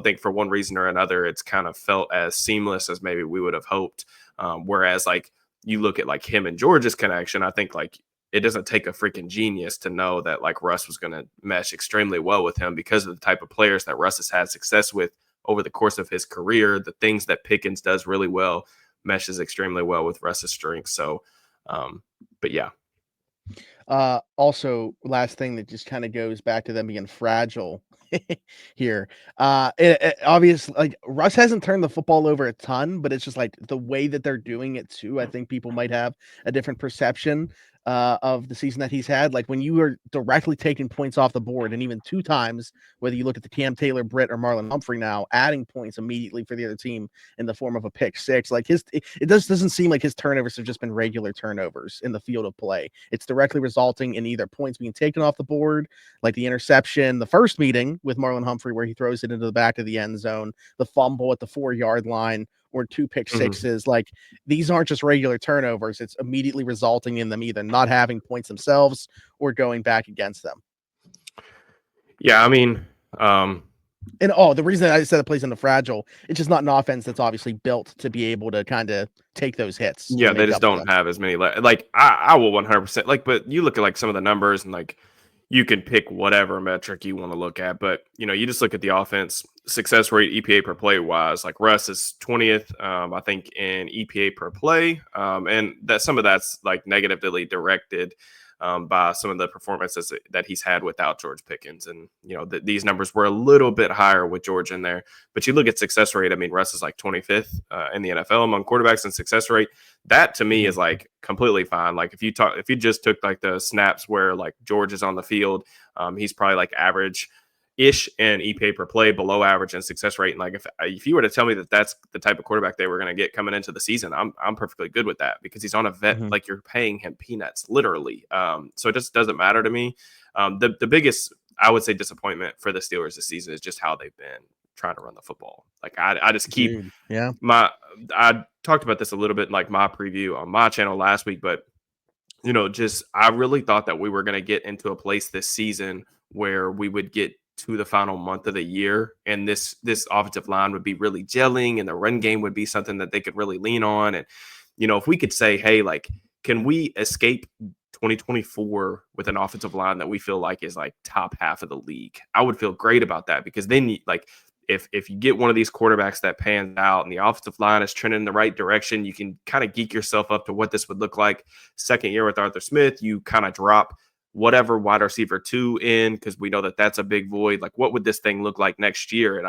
think for one reason or another it's kind of felt as seamless as maybe we would have hoped. Whereas like you look at like him and George's connection, I think like it doesn't take a freaking genius to know that like Russ was going to mesh extremely well with him because of the type of players that Russ has had success with over the course of his career. The things that Pickens does really well meshes extremely well with Russ's strengths. So, but yeah. Also, last thing that just kind of goes back to them being fragile here. Obviously, like Russ hasn't turned the football over a ton, but it's just like the way that they're doing it too. I think people might have a different perception of the season that he's had. Like when you are directly taking points off the board, and even 2 times, whether you look at the Cam Taylor, Britt, or Marlon Humphrey now, adding points immediately for the other team in the form of a pick 6. Like it doesn't seem like his turnovers have just been regular turnovers in the field of play. It's directly resulting in either points being taken off the board, like the interception, the first meeting with Marlon Humphrey where he throws it into the back of the end zone, the fumble at the 4-yard line, or 2 pick 6s. Like these aren't just regular turnovers. It's immediately resulting in them either not having points themselves or going back against them. Yeah, I mean, and the reason I said it plays into fragile, it's just not an offense that's obviously built to be able to kind of take those hits. Yeah, they just don't have as many. Like I will 100% like, but you look at like some of the numbers and like you can pick whatever metric you want to look at, but you just look at the offense success rate, EPA per play wise. Like Russ is 20th, I think, in EPA per play, and that some of that's like negatively directed by some of the performances that he's had without George Pickens, and these numbers were a little bit higher with George in there. But you look at success rate. I mean, Russ is like 25th in the NFL among quarterbacks in success rate. That to me is like completely fine. Like if you just took like the snaps where like George is on the field, he's probably like average ish in EPA per play, below average in success rate. And like if you were to tell me that that's the type of quarterback they were going to get coming into the season, I'm perfectly good with that because he's on a vet. Like you're paying him peanuts, literally. So it just doesn't matter to me. The biggest, I would say, disappointment for the Steelers this season is just how they've been trying to run the football. Like I just keep I talked about this a little bit in like my preview on my channel last week, but I really thought that we were going to get into a place this season where we would get to the final month of the year and this offensive line would be really gelling and the run game would be something that they could really lean on. And if we could say, hey, like, can we escape 2024 with an offensive line that we feel like is like top half of the league, I would feel great about that, because then like if you get one of these quarterbacks that pans out and the offensive line is trending in the right direction, you can kind of geek yourself up to what this would look like. Second year with Arthur Smith, you kind of drop whatever wide receiver 2 in, because we know that that's a big void. Like, what would this thing look like next year? And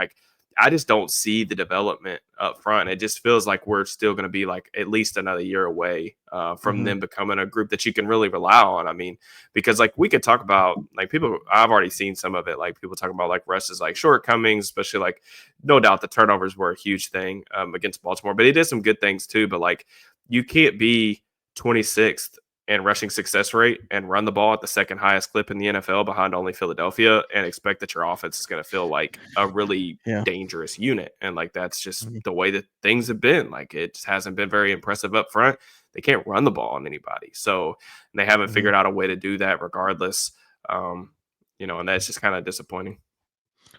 I just don't see the development up front. It just feels like we're still going to be like at least another year away from them becoming a group that you can really rely on. I mean, because like we could talk about like people, I've already seen some of it. Like people talking about like Russ's like shortcomings, especially like no doubt the turnovers were a huge thing against Baltimore, but he did some good things too. But like you can't be 26th and rushing success rate and run the ball at the second highest clip in the NFL behind only Philadelphia and expect that your offense is going to feel like a really dangerous unit. And like, that's just the way that things have been. Like, it just hasn't been very impressive up front. They can't run the ball on anybody. So they haven't figured out a way to do that regardless. And that's just kind of disappointing.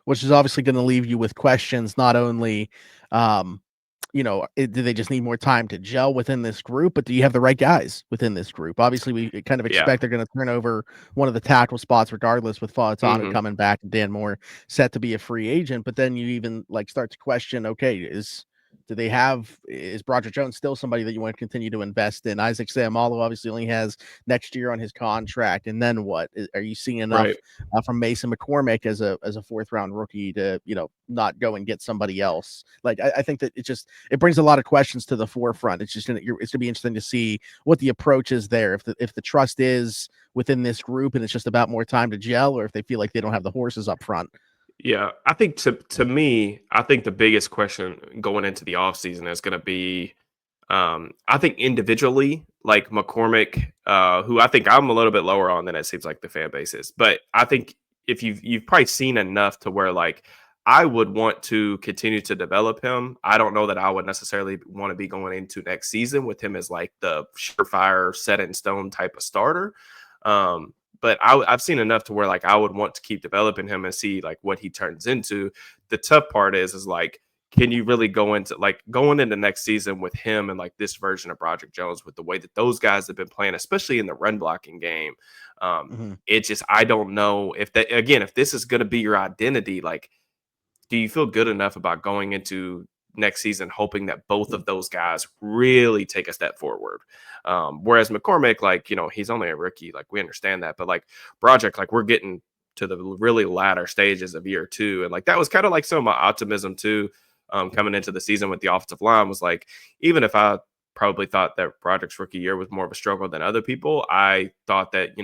Which is obviously going to leave you with questions, not only, do they just need more time to gel within this group, but do you have the right guys within this group? Obviously, we kind of expect they're going to turn over one of the tackle spots regardless, with Fautanu coming back and Dan Moore set to be a free agent. But then you even like start to question, okay, is Broderick Jones still somebody that you want to continue to invest in? Isaac Seumalo obviously only has next year on his contract, and then what? Are you seeing enough from Mason McCormick as a 4th round rookie to not go and get somebody else? Like I think that it brings a lot of questions to the forefront. It's gonna be interesting to see what the approach is there. If the trust is within this group and it's just about more time to gel, or if they feel like they don't have the horses up front. Yeah, I think to me, I think the biggest question going into the offseason is going to be, I think individually, like McCormick, who I think I'm a little bit lower on than it seems like the fan base is. But I think if you've probably seen enough to where like I would want to continue to develop him. I don't know that I would necessarily want to be going into next season with him as like the surefire, set in stone type of starter. But I've seen enough to where like I would want to keep developing him and see like what he turns into. The tough part is like, can you really going into next season with him and like this version of Broderick Jones with the way that those guys have been playing, especially in the run blocking game? It just, I don't know if this is going to be your identity. Like, do you feel good enough about going into next season hoping that both of those guys really take a step forward? Whereas McCormick, like, he's only a rookie. Like, we understand that. But, like, Broderick, like, we're getting to the really latter stages of year 2. And, like, that was kind of like some of my optimism, too, coming into the season with the offensive line was, like, even if I probably thought that Broderick's rookie year was more of a struggle than other people, I thought that,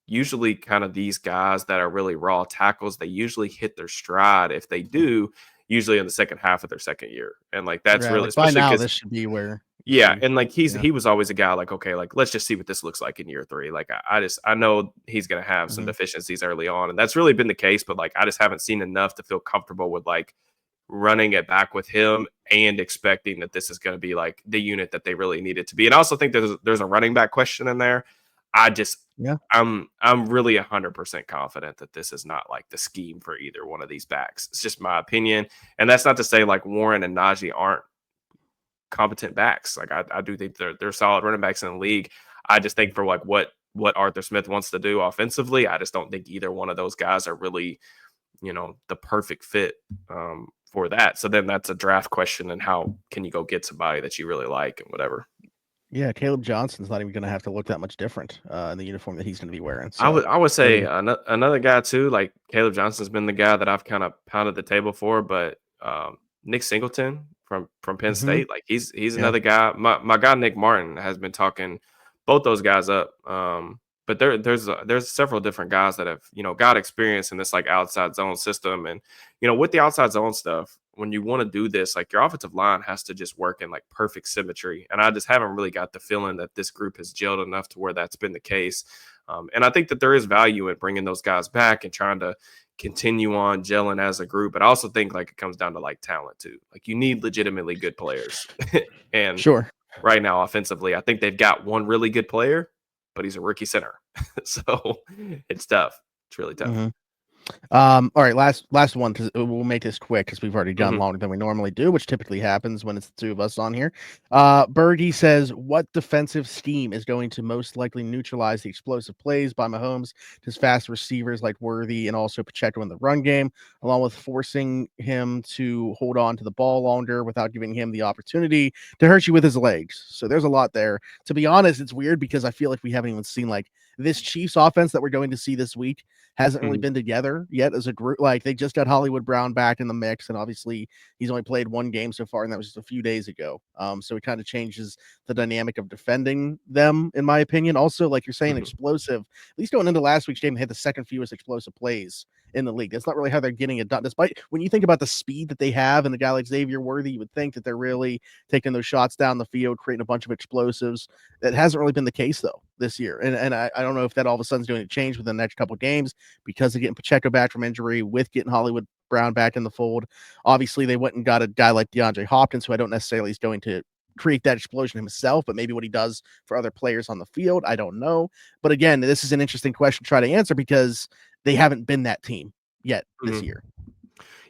usually kind of these guys that are really raw tackles, they usually hit their stride. If they do, usually in the second half of their second year. And like, that's really, like, by now this should be where. Yeah. And like, he was always a guy like, okay, like, let's just see what this looks like in year 3. Like, I know he's going to have some deficiencies early on, and that's really been the case, but like, I just haven't seen enough to feel comfortable with like running it back with him and expecting that this is going to be like the unit that they really need it to be. And I also think there's a running back question in there. I'm really 100% confident that this is not like the scheme for either one of these backs. It's just my opinion. And that's not to say like Warren and Najee aren't competent backs. Like I do think they're solid running backs in the league. I just think for like what Arthur Smith wants to do offensively, I just don't think either one of those guys are really, the perfect fit for that. So then that's a draft question, and how can you go get somebody that you really like and whatever. Yeah, Caleb Johnson's not even going to have to look that much different in the uniform that he's going to be wearing. So I would say another guy too, like Caleb Johnson's been the guy that I've kind of pounded the table for, but Nick Singleton from Penn State, like he's another guy. My guy Nick Martin has been talking both those guys up. But there's several different guys that have got experience in this like outside zone system, and with the outside zone stuff, when you want to do this, like your offensive line has to just work in like perfect symmetry. And I just haven't really got the feeling that this group has gelled enough to where that's been the case. And I think that there is value in bringing those guys back and trying to continue on gelling as a group. But I also think like it comes down to like talent too. Like you need legitimately good players. And sure, right now offensively, I think they've got one really good player, but he's a rookie center. So it's tough. It's really tough. All right, last one because we'll make this quick because we've already gone Mhm. longer than we normally do, which typically happens when it's the two of us on here. Bergie says, "What defensive scheme is going to most likely neutralize the explosive plays by Mahomes, his fast receivers like Worthy and also Pacheco in the run game, along with forcing him to hold on to the ball longer without giving him the opportunity to hurt you with his legs?" So there's a lot there. To be honest, it's weird because I feel like we haven't even seen like this Chiefs offense that we're going to see this week hasn't really Mhm. been together yet as a group. Like they just got Hollywood Brown back in the mix, and obviously he's only played one game so far, and that was just a few days ago. So it kind of changes the dynamic of defending them, in my opinion. Also, like you're saying, Mhm. explosive. At least going into last week's game, they had the second fewest explosive plays in the league. That's not really how they're getting it done. Despite when you think about the speed that they have and a guy like Xavier Worthy, you would think that they're really taking those shots down the field, creating a bunch of explosives. That hasn't really been the case though this year. And I don't know if that all of a sudden is going to change within the next couple of games because of getting Pacheco back from injury, with getting Hollywood Brown back in the fold. Obviously, they went and got a guy like DeAndre Hopkins, who I don't necessarily is going to create that explosion himself, but maybe what he does for other players on the field, I don't know. But again, this is an interesting question to try to answer because they haven't been that team yet this Mhm. year.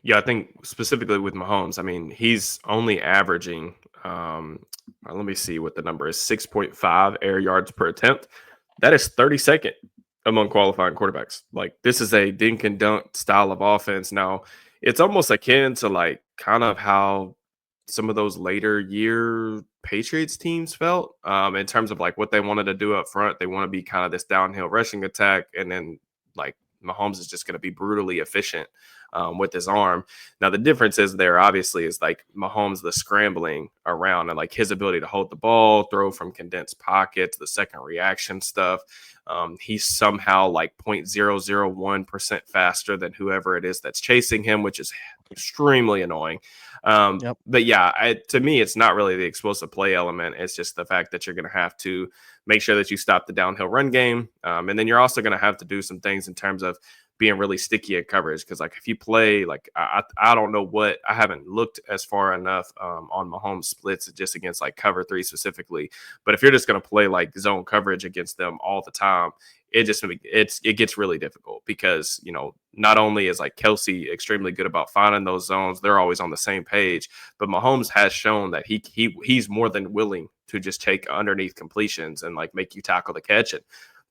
Yeah, I think specifically with Mahomes, I mean, he's only averaging, let me see what the number is, 6.5 air yards per attempt. That is 32nd among qualifying quarterbacks. Like, this is a dink and dunk style of offense. Now, it's almost akin to like kind of how some of those later year Patriots teams felt in terms of like what they wanted to do up front. They want to be kind of this downhill rushing attack, and then like Mahomes is just going to be brutally efficient with his arm. Now the difference is there obviously is like Mahomes the scrambling around and like his ability to hold the ball, throw from condensed pockets, the second reaction stuff. He's somehow like 0.001% faster than whoever it is that's chasing him, which is extremely annoying. Yep. But yeah, to me, it's not really the explosive play element. It's just the fact that you're going to have to make sure that you stop the downhill run game. And then you're also going to have to do some things in terms of being really sticky at coverage. Because like if you play, like I don't know what, I haven't looked as far enough on Mahomes splits just against like cover three specifically. But if you're just going to play like zone coverage against them all the time, it gets really difficult because not only is like Kelsey extremely good about finding those zones, they're always on the same page, but Mahomes has shown that he's more than willing to just take underneath completions and like make you tackle the catch. And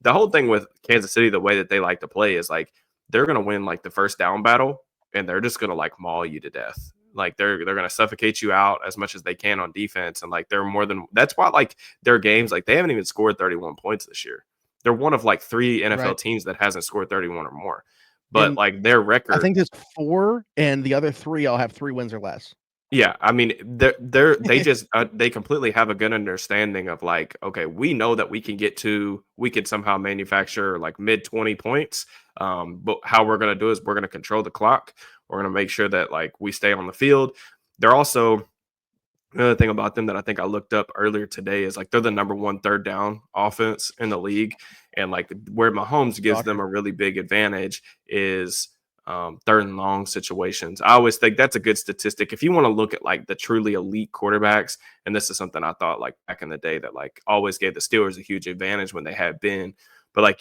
the whole thing with Kansas City, the way that they like to play is like they're gonna win like the first down battle, and they're just gonna like maul you to death. Like they're gonna suffocate you out as much as they can on defense, and like they're more than that's why like their games like they haven't even scored 31 points this year. They're one of like 3 NFL Right. teams that hasn't scored 31 or more. But And like their I record, think there's four, and the other three all have 3 wins or less. yeah, I mean, they just they completely have a good understanding of like, okay, we know that we can somehow manufacture like mid 20 points. But how we're gonna do is we're gonna control the clock. We're gonna make sure that like we stay on the field. They're also another thing about them that I think I looked up earlier today is like they're the number one third down offense in the league. And like where Mahomes gives them Shocker. a really big advantage is third and long situations. I always think that's a good statistic. If you want to look at like the truly elite quarterbacks, and this is something I thought like back in the day that like always gave the Steelers a huge advantage when they had been, but like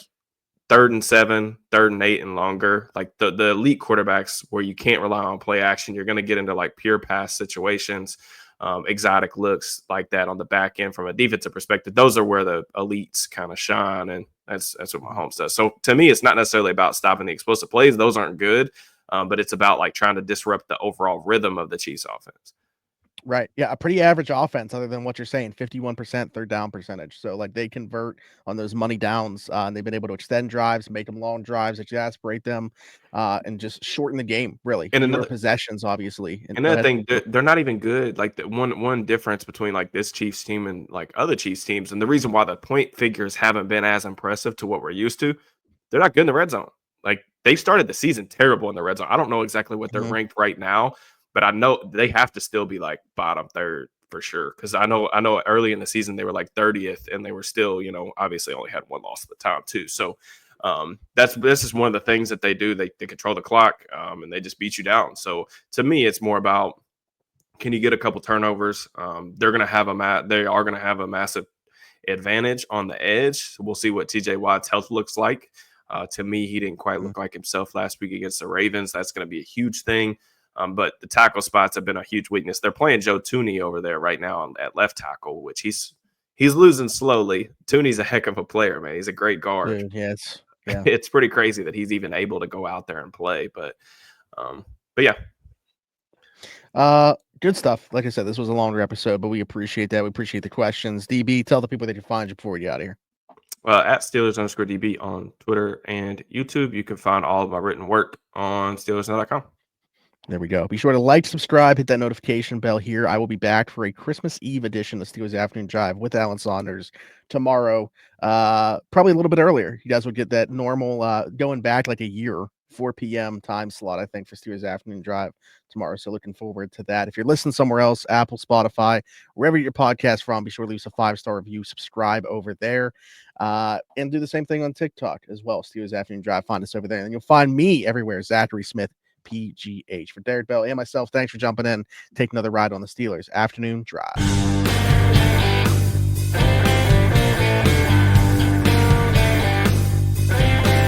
third and 7, third and 8 and longer, like the elite quarterbacks where you can't rely on play action, you're going to get into like pure pass situations, exotic looks like that on the back end from a defensive perspective. Those are where the elites kind of shine, and that's what Mhm. Mahomes does. So to me, it's not necessarily about stopping the explosive plays; those aren't good, but it's about like trying to disrupt the overall rhythm of the Chiefs' offense. Right. Yeah, a pretty average offense other than what you're saying, 51% third down percentage. So like they convert on those money downs, and they've been able to extend drives, make them long drives, exasperate them, and just shorten the game, really. And Fewer another possessions, obviously. And go Another ahead. thing, they're not even good. Like the one difference between like this Chiefs team and like other Chiefs teams, and the reason why the point figures haven't been as impressive to what we're used to, they're not good in the red zone. Like they started the season terrible in the red zone. I don't know exactly what they're Mhm. ranked right now, but I know they have to still be like bottom third for sure. Because I know early in the season they were like 30th, and they were still obviously only had one loss at the time too. So this is one of the things that they do. They control the clock, and they just beat you down. So to me, it's more about can you get a couple turnovers? They are gonna have a massive advantage on the edge. So we'll see what TJ Watt's health looks like. To me, he didn't quite look like himself last week against the Ravens. That's going to be a huge thing. But the tackle spots have been a huge weakness. They're playing Joe Thuney over there right now at left tackle, which he's losing slowly. Thuney's a heck of a player, man. He's a great guard. Dude, yeah. It's pretty crazy that he's even able to go out there and play. But yeah. Good stuff. Like I said, this was a longer episode, but we appreciate that. We appreciate the questions. DB, tell the people they can find you before we get out of here. At Steelers_DB on Twitter and YouTube. You can find all of my written work on SteelersNow.com. There we go. Be sure to like, subscribe, hit that notification bell here. I will be back for a Christmas Eve edition of Steelers Afternoon Drive with Alan Saunders tomorrow, probably a little bit earlier. You guys will get that normal, going back like a year, 4 p.m. time slot, I think, for Steelers Afternoon Drive tomorrow. So looking forward to that. If you're listening somewhere else, Apple, Spotify, wherever you get your podcast from, be sure to leave us a 5-star review, subscribe over there, and do the same thing on TikTok as well. Steelers Afternoon Drive, find us over there. And you'll find me everywhere, Zachary Smith, PGH. For Derrick Bell and myself, thanks for jumping in. Take another ride on the Steelers Afternoon Drive.